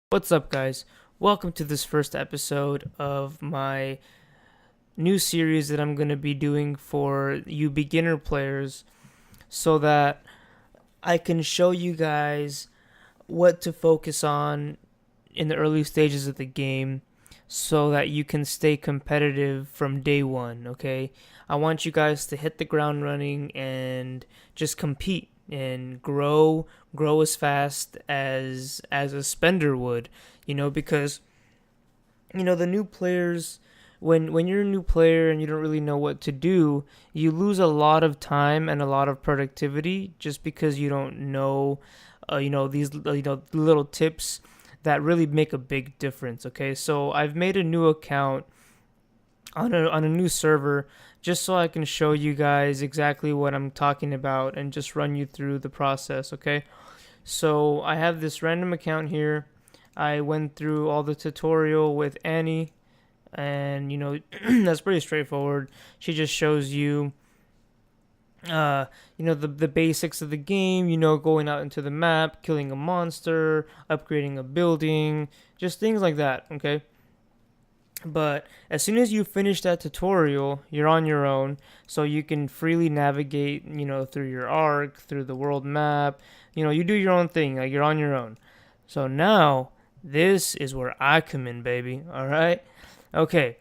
What's up, guys? Welcome to this first episode of my new series that I'm going to be doing for you beginner players so that I can show you guys what to focus on in the early stages of the game so that you can stay competitive from day one, okay? I want you guys to hit the ground running and just compete and grow as fast as a spender would, because the new players, when you're a new player and you don't really know what to do, you lose a lot of time and a lot of productivity just because you don't know these little tips that really make a big difference. Okay, so I've made a new account on a new server just so I can show you guys exactly what I'm talking about and just run you through the process. Okay, so I have this random account here. I went through all the tutorial with Annie, and that's pretty straightforward. She just shows you the basics of the game, going out into the map, killing a monster, upgrading a building, just things like that. Okay, but as soon as you finish that tutorial, you're on your own, so you can freely navigate, through your arc, through the world map. You do your own thing, like you're on your own. So now, this is where I come in, baby. All right? Okay.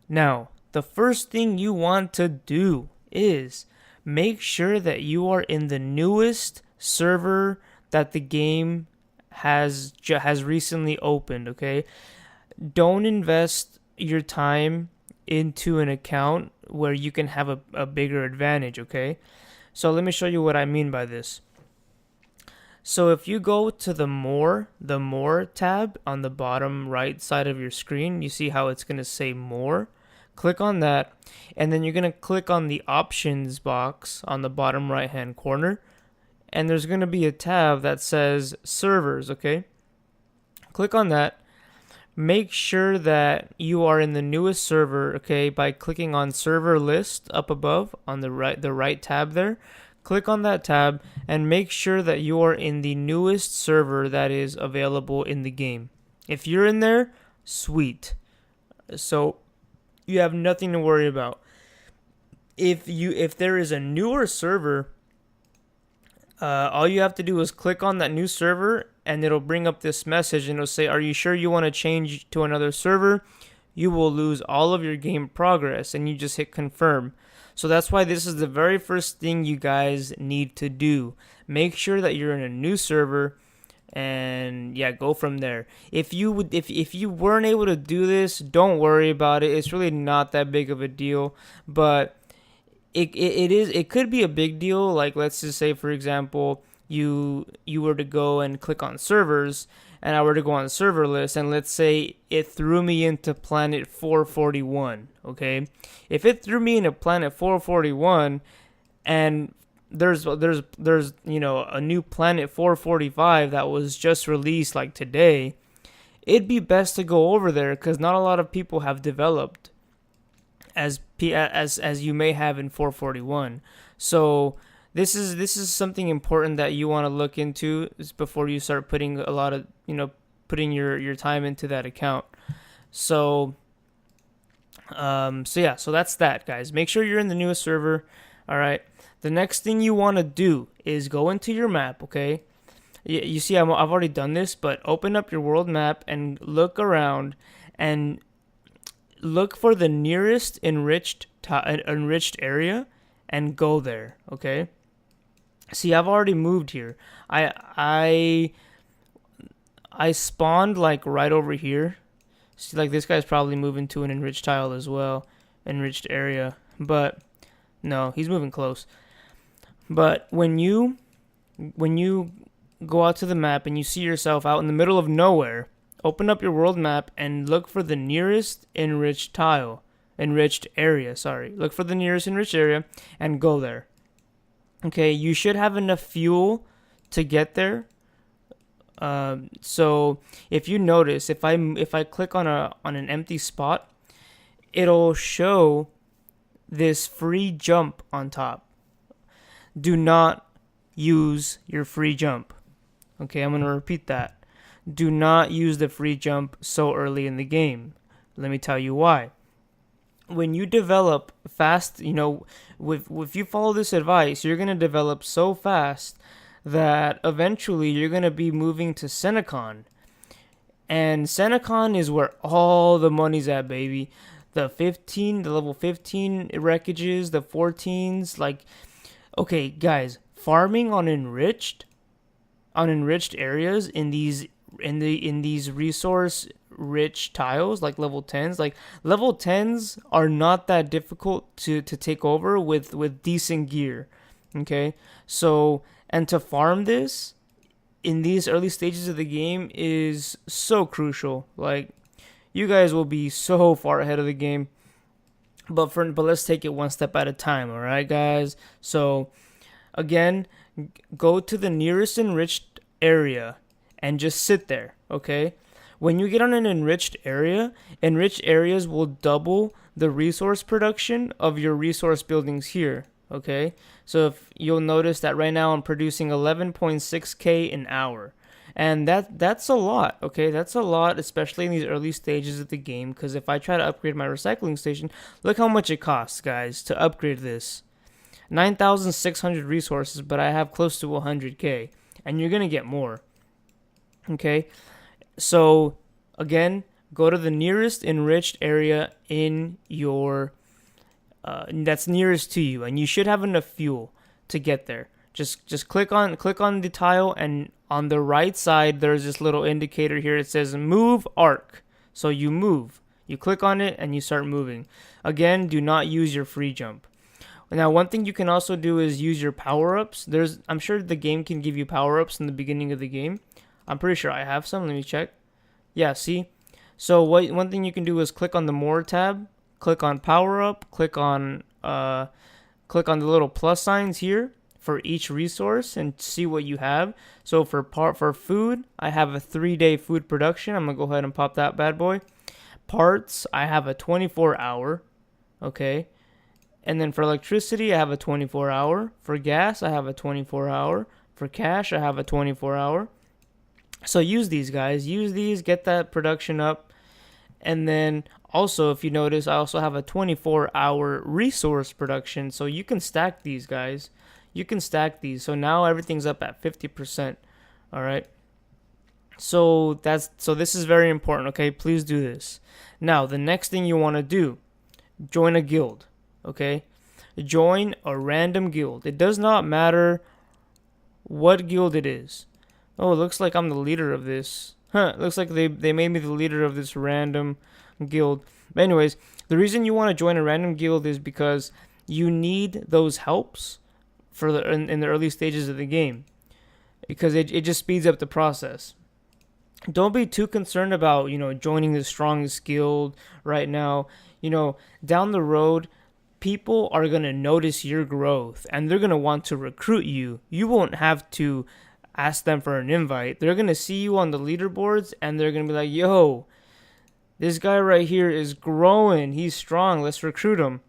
Now, the first thing you want to do is make sure that you are in the newest server that the game has recently opened, okay? Don't invest your time into an account where you can have a bigger advantage, okay? So let me show you what I mean by this. So if you go to the more tab on the bottom right side of your screen, you see how it's going to say more. Click on that, and then you're going to click on the options box on the bottom right hand corner, and there's going to be a tab that says servers, okay? Click on that. Make sure that you are in the newest server, okay, by clicking on server list up above on the right tab there. Click on that tab and make sure that you are in the newest server that is available in the game. If you're in there, sweet. So you have nothing to worry about. If there is a newer server, all you have to do is click on that new server and it'll bring up this message and it'll say, are you sure you want to change to another server? You will lose all of your game progress, and you just hit confirm. So that's why this is the very first thing you guys need to do. Make sure that you're in a new server, and yeah, go from there. If you weren't able to do this, don't worry about it. It's really not that big of a deal, but it could be a big deal. Like, let's just say, for example, you were to go and click on servers, and I were to go on server list, and let's say it threw me into planet 441. Okay, if it threw me into planet 441, and there's a new planet 445 that was just released like today, it'd be best to go over there because not a lot of people have developed as you may have in 441. So this is something important that you want to look into before you start putting a lot of putting your time into that account. So so that's that, guys. Make sure you're in the newest server. All right. The next thing you want to do is go into your map. Okay. You see, I've already done this, but open up your world map and look around and look for the nearest enriched area and go there. Okay. See, I've already moved here. I spawned like right over here. See, like this guy's probably moving to an enriched tile as well, enriched area. But no, he's moving close. But when you go out to the map and you see yourself out in the middle of nowhere, open up your world map and look for the nearest enriched area. Sorry, look for the nearest enriched area and go there. Okay, you should have enough fuel to get there. So if you notice, if I click on an empty spot, it'll show this free jump on top. Do not use your free jump. Okay, I'm gonna repeat that. do not use the free jump so early in the game. Let me tell you why. When you develop fast, if you follow this advice, you're going to develop so fast that eventually you're going to be moving to Senecon. And Senecon is where all the money's at, baby. The level 15 wreckages, the 14s, like, okay, guys, farming on enriched areas in these resource rich tiles, like level 10s, level 10s are not that difficult to take over with decent gear. Okay, so, and to farm this in these early stages of the game is so crucial. Like, you guys will be so far ahead of the game, but let's take it one step at a time. All right, guys. So again, go to the nearest enriched area and just sit there. Okay, when you get on an enriched area, enriched areas will double the resource production of your resource buildings here. Okay, so if you'll notice that right now I'm producing 11.6k an hour, and that's a lot. Okay, that's a lot, especially in these early stages of the game, because if I try to upgrade my recycling station, look how much it costs, guys, to upgrade this. 9,600 resources, but I have close to 100k, and you're gonna get more. Okay, so again, go to the nearest enriched area in your that's nearest to you, and you should have enough fuel to get there. Just click on the tile, and on the right side there's this little indicator here. It says move arc. So you move. You click on it and you start moving. Again, do not use your free jump. Now, one thing you can also do is use your power-ups. I'm sure the game can give you power-ups in the beginning of the game. I'm pretty sure I have some. Let me check. Yeah, see? So one thing you can do is click on the More tab, click on Power Up, click on the little plus signs here for each resource and see what you have. So for food, I have a 3-day food production. I'm gonna go ahead and pop that bad boy. Parts, I have a 24-hour. Okay. And then for electricity, I have a 24-hour. For gas, I have a 24-hour. For cash, I have a 24-hour. So use these, guys. Use these, get that production up. And then also, if you notice, I also have a 24-hour resource production. So you can stack these, guys. You can stack these. So now everything's up at 50%. All right. So this is very important, okay? Please do this. Now, the next thing you want to do, join a guild, okay? Join a random guild. It does not matter what guild it is. Oh, it looks like I'm the leader of this. It looks like they made me the leader of this random guild. But anyways, the reason you want to join a random guild is because you need those helps for in the early stages of the game, because it just speeds up the process. Don't be too concerned about, joining the strongest guild right now. Down the road, people are going to notice your growth and they're going to want to recruit you. You won't have to ask them for an invite. They're going to see you on the leaderboards and they're going to be like, yo, this guy right here is growing. He's strong. Let's recruit him.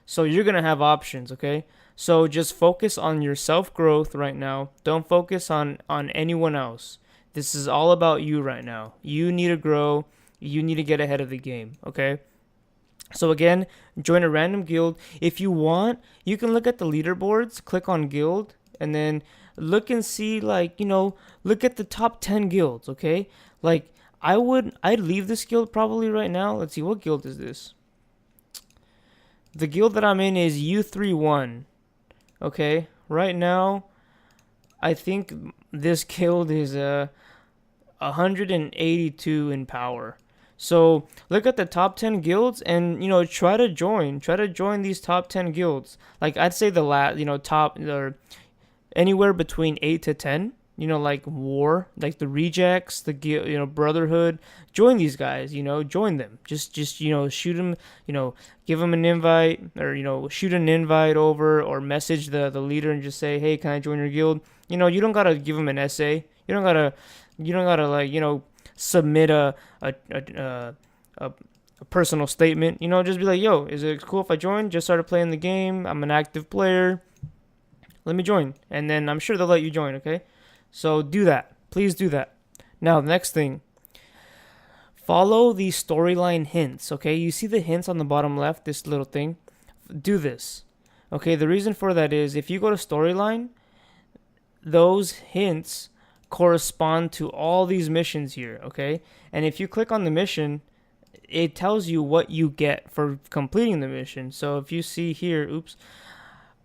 So you're going to have options, okay? So just focus on your self-growth right now. Don't focus on anyone else. This is all about you right now. You need to grow. You need to get ahead of the game, okay? So again, join a random guild. If you want, you can look at the leaderboards, click on guild, and then look and see, look at the top 10 guilds, okay? I'd leave this guild probably right now. Let's see, what guild is this? The guild that I'm in is U31, okay? Right now, I think this guild is 182 in power. So look at the top 10 guilds and, try to join these top 10 guilds. Like, I'd say the top, or anywhere between 8 to 10, like War, like the Rejects, the guild, Brotherhood. Join these guys, join them. Just shoot them, give them an invite, or, shoot an invite over, or message the leader and just say, hey, can I join your guild? You don't gotta give them an essay. You don't gotta submit a personal statement. Just be like, yo, is it cool if I join? Just started playing the game. I'm an active player. Let me join. And then I'm sure they'll let you join, okay? So do that. Please do that. Now, the next thing, follow the storyline hints, okay? You see the hints on the bottom left, this little thing? Do this. Okay, the reason for that is if you go to storyline, those hints correspond to all these missions here, okay? And if you click on the mission, it tells you what you get for completing the mission. So if you see here,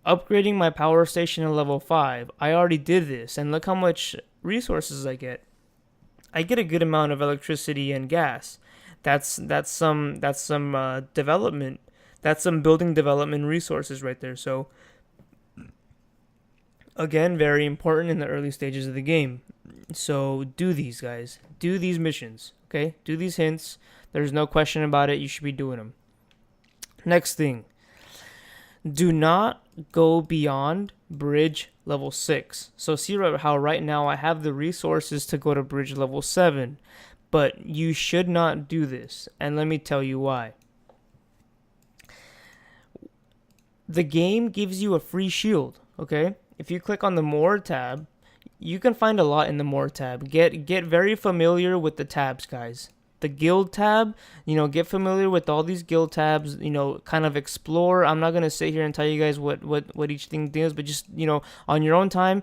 upgrading my power station to level 5, I already did this, and look how much resources I get. I get a good amount of electricity and gas. That's some development. That's some building development resources right there. So again, very important in the early stages of the game. So do these, guys. Do these missions, okay? Do these hints. There's no question about it. You should be doing them. Next thing. Do not go beyond bridge level 6. So see how right now I have the resources to go to bridge level 7. But you should not do this. And let me tell you why. The game gives you a free shield, okay? If you click on the More tab, you can find a lot in the More tab. Get very familiar with the tabs, guys. The guild tab, get familiar with all these guild tabs, kind of explore. I'm not going to sit here and tell you guys what each thing does, but just, on your own time,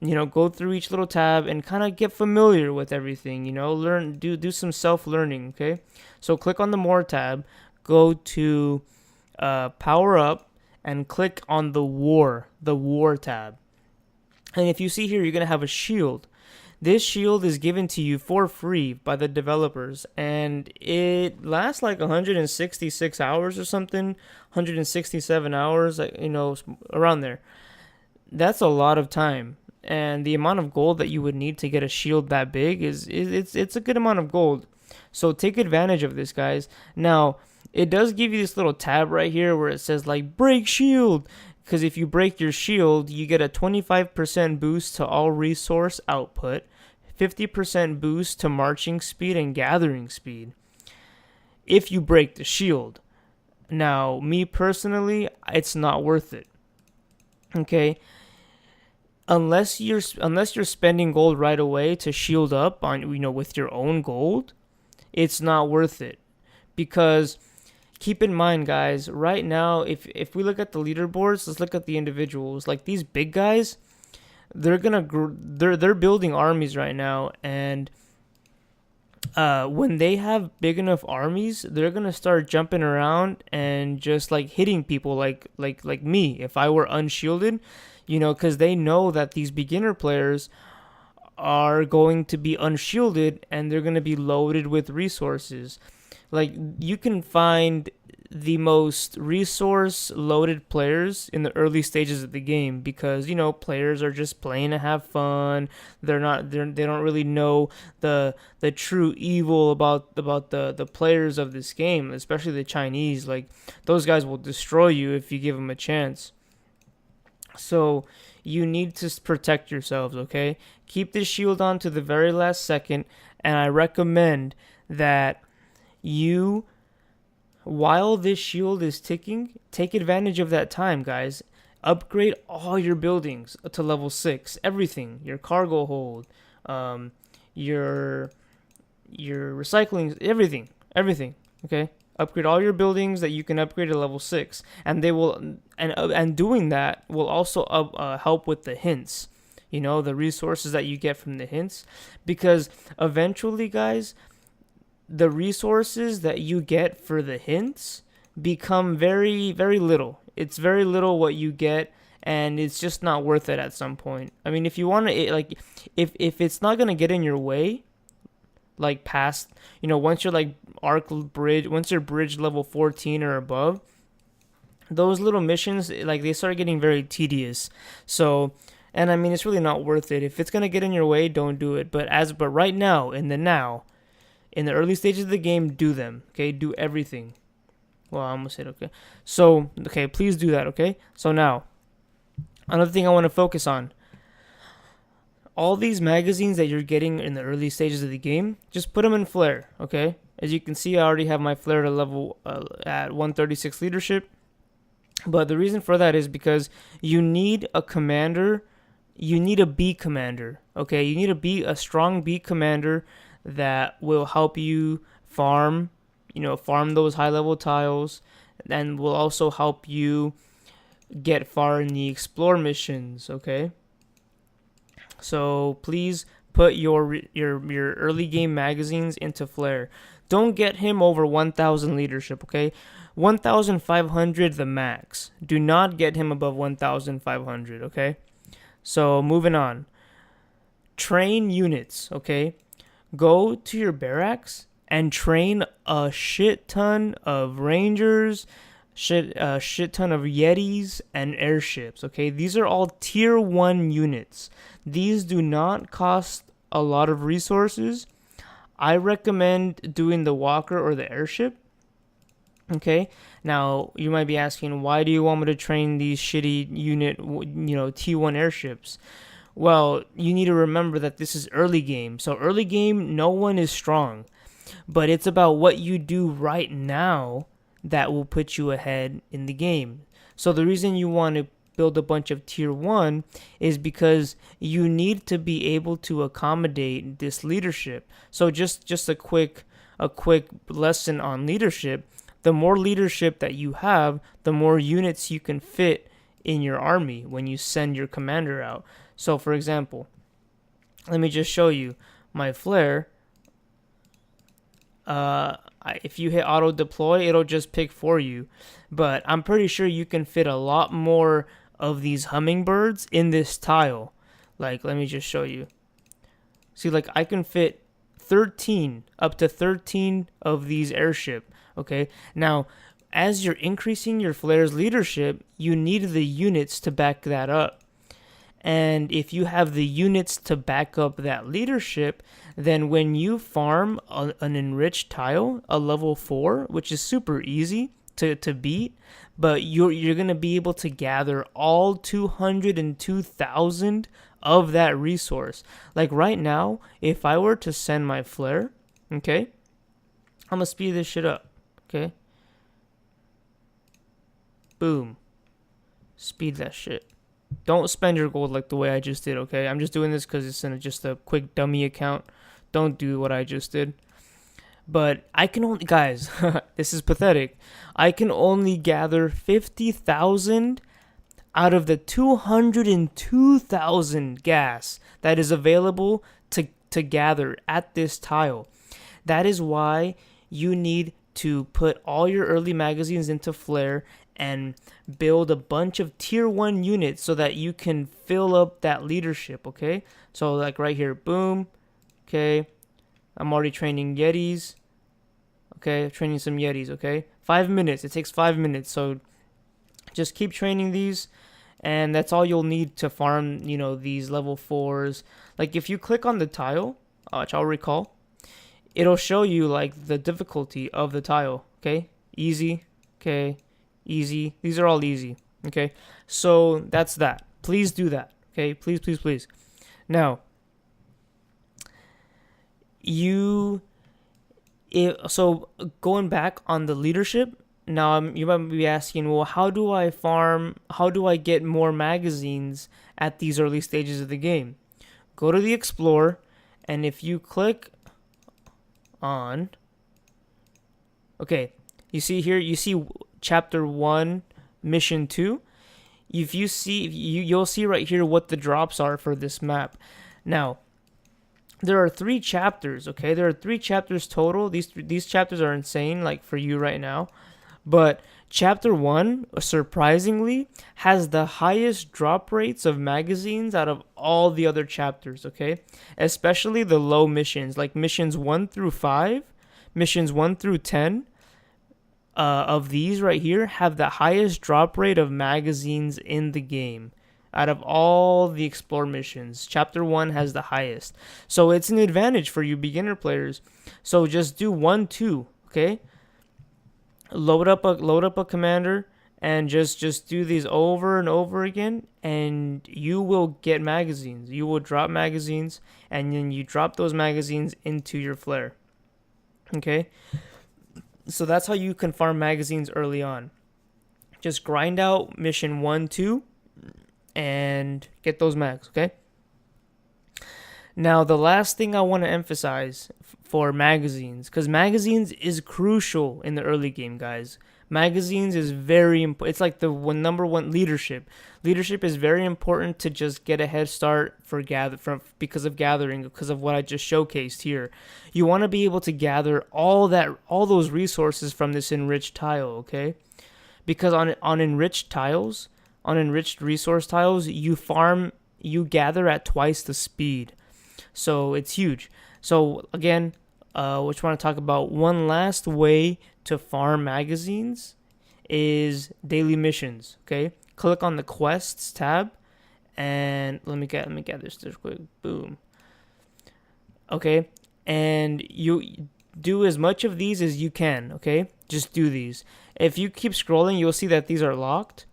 go through each little tab and kind of get familiar with everything, learn, do some self-learning, okay? So click on the More tab, go to Power Up, and click on the War tab. And if you see here, you're going to have a shield. This shield is given to you for free by the developers, and it lasts like 166 hours or something, 167 hours, around there. That's a lot of time, and the amount of gold that you would need to get a shield that big it's a good amount of gold. So take advantage of this, guys. Now, it does give you this little tab right here where it says like break shield, because if you break your shield, you get a 25% boost to all resource output, 50% boost to marching speed and gathering speed if you break the shield. Now, me personally, it's not worth it. Okay? Unless you're spending gold right away to shield up on with your own gold, it's not worth it. Because keep in mind, guys, right now, if we look at the leaderboards, let's look at the individuals. Like these big guys, they're building armies right now, and when they have big enough armies, they're gonna start jumping around and just like hitting people like me if I were unshielded, because they know that these beginner players are going to be unshielded and they're gonna be loaded with resources. Like, you can find the most resource loaded players in the early stages of the game because, players are just playing to have fun. They don't really know the true evil about the players of this game, especially the Chinese. Like, those guys will destroy you if you give them a chance. So you need to protect yourselves, okay? Keep this shield on to the very last second, and I recommend that you, while this shield is ticking, take advantage of that time, guys. Upgrade all your buildings to level 6. Everything. Your cargo hold, your recycling, everything. Okay? Upgrade all your buildings that you can upgrade to level 6. And they will, and doing that will also help with the hints. The resources that you get from the hints. Because eventually, guys, the resources that you get for the hints become very, very little. It's very little what you get, and it's just not worth it at some point. I mean, if you want to, like, if it's not going to get in your way, like past, once you're like once you're bridge level 14 or above, those little missions, like, they start getting very tedious. So, and I mean, it's really not worth it. If it's going to get in your way, don't do it. But right now, in the early stages of the game, do them, okay? Do everything. Well, I almost said okay. So, okay, please do that, okay? So now, another thing I want to focus on. All these magazines that you're getting in the early stages of the game, just put them in Flare, okay? As you can see, I already have my Flare to level at 136 leadership. But the reason for that is because you need a commander you need a B commander. Okay, you need a strong B commander that will help you farm, farm those high level tiles, and will also help you get far in the explore missions. Okay, so please put your early game magazines into Flare. Don't get him over 1,000 leadership. Okay, 1,500 the max. Do not get him above 1,500. Okay. So moving on. Train units, okay? Go to your barracks and train a shit ton of rangers, shit ton of yetis and airships, okay? These are all tier 1 units. These do not cost a lot of resources. I recommend doing the walker or the airship. Okay, now you might be asking, why do you want me to train these shitty unit, T1 airships? Well, you need to remember that this is early game. So early game, no one is strong. But it's about what you do right now that will put you ahead in the game. So the reason you want to build a bunch of tier 1 is because you need to be able to accommodate this leadership. So just a quick lesson on leadership. The more leadership that you have, the more units you can fit in your army when you send your commander out. So for example, let me just show you my flare. If you hit auto deploy, it'll just pick for you. But I'm pretty sure you can fit a lot more of these hummingbirds in this tile. Like, let me just show you. See, like, I can fit 13, up to 13 of these airship. Okay, now as you're increasing your flare's leadership, you need the units to back that up. And if you have the units to back up that leadership, then when you farm an enriched tile, a level 4, which is super easy to beat, but you're going to be able to gather all 202,000 of that resource. Like right now, if I were to send my flare, okay, I'm going to speed this shit up. Okay. Boom. Speed that shit. Don't spend your gold like the way I just did, okay? I'm just doing this because it's in just a quick dummy account. Don't do what I just did. But I can only... Guys, this is pathetic. I can only gather 50,000 out of the 202,000 gas that is available to gather at this tile. That is why you need to put all your early magazines into flare and build a bunch of tier 1 units so that you can fill up that leadership, okay? So like right here, boom, okay? I'm already training yetis, okay? Training some yetis, okay? 5 minutes, it takes 5 minutes, so just keep training these, and that's all you'll need to farm, these level 4s. Like if you click on the tile, which I'll recall, it'll show you like the difficulty of the tile, okay? Easy, okay? Easy. These are all easy, okay? So that's that. Please do that, okay? Please, please, please. Now, so going back on the leadership, now you might be asking, well, how do I farm? How do I get more magazines at these early stages of the game? Go to the Explorer, and if you click on, okay, you see here, you see chapter 1 mission 2. If you see, you'll see right here what the drops are for this map. Now there are 3 chapters, okay? There are 3 chapters total. These chapters are insane, like for you right now, but chapter 1 surprisingly has the highest drop rates of magazines out of all the other chapters, okay? Especially the low missions, like missions 1 through 5, missions 1 through 10 of these right here have the highest drop rate of magazines in the game. Out of all the explore missions, chapter 1 has the highest. So it's an advantage for you beginner players. So just do 1, 2, okay? Load up a commander and just do these over and over again, and you will get magazines. You will drop magazines, and then you drop those magazines into your flare. Okay? So that's how you can farm magazines early on. Just grind out mission 1, 2, and get those mags, okay? Now, the last thing I want to emphasize for magazines, because magazines is crucial in the early game, guys. Magazines is very important. It's like the number one leadership. Leadership is very important to just get a head start because of gathering, because of what I just showcased here. You want to be able to gather all those resources from this enriched tile, okay? Because on enriched resource tiles, you gather at twice the speed. So it's huge. So again, we just want to talk about one last way to farm magazines is daily missions. Okay, click on the quests tab, and let me get this quick. Boom. Okay, and you do as much of these as you can. Okay, just do these. If you keep scrolling, you'll see that these are locked.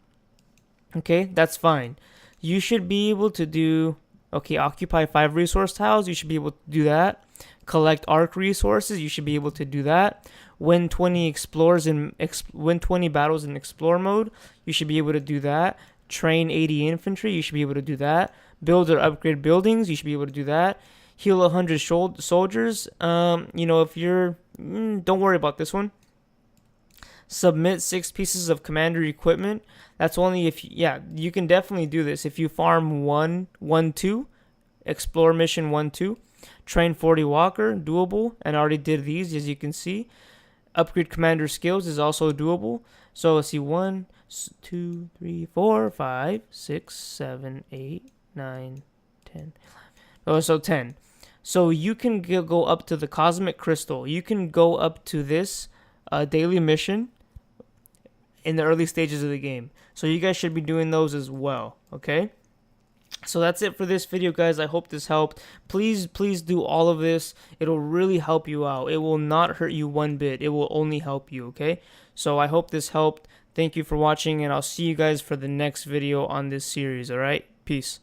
Okay, that's fine. You should be able to do. Okay, occupy 5 resource tiles, you should be able to do that. Collect arc resources, you should be able to do that. Win 20 battles in explore mode, you should be able to do that. Train 80 infantry, you should be able to do that. Build or upgrade buildings, you should be able to do that. Heal 100 soldiers, if you're, don't worry about this one. Submit 6 pieces of commander equipment. That's only if, you can definitely do this. If you farm 1-2, explore mission 1-2, train 40 walker, doable, and I already did these as you can see. Upgrade commander skills is also doable. So let's see, 1, 2, 3, 4, 5, 6, 7, 8, 9, 10. Oh, so 10. So you can go up to the cosmic crystal. You can go up to this daily mission in the early stages of the game. So you guys should be doing those as well, okay? So that's it for this video, guys. I hope this helped. Please do all of this. It'll really help you out. It will not hurt you one bit. It will only help you, okay? So I hope this helped. Thank you for watching, and I'll see you guys for the next video on this series, all right? Peace.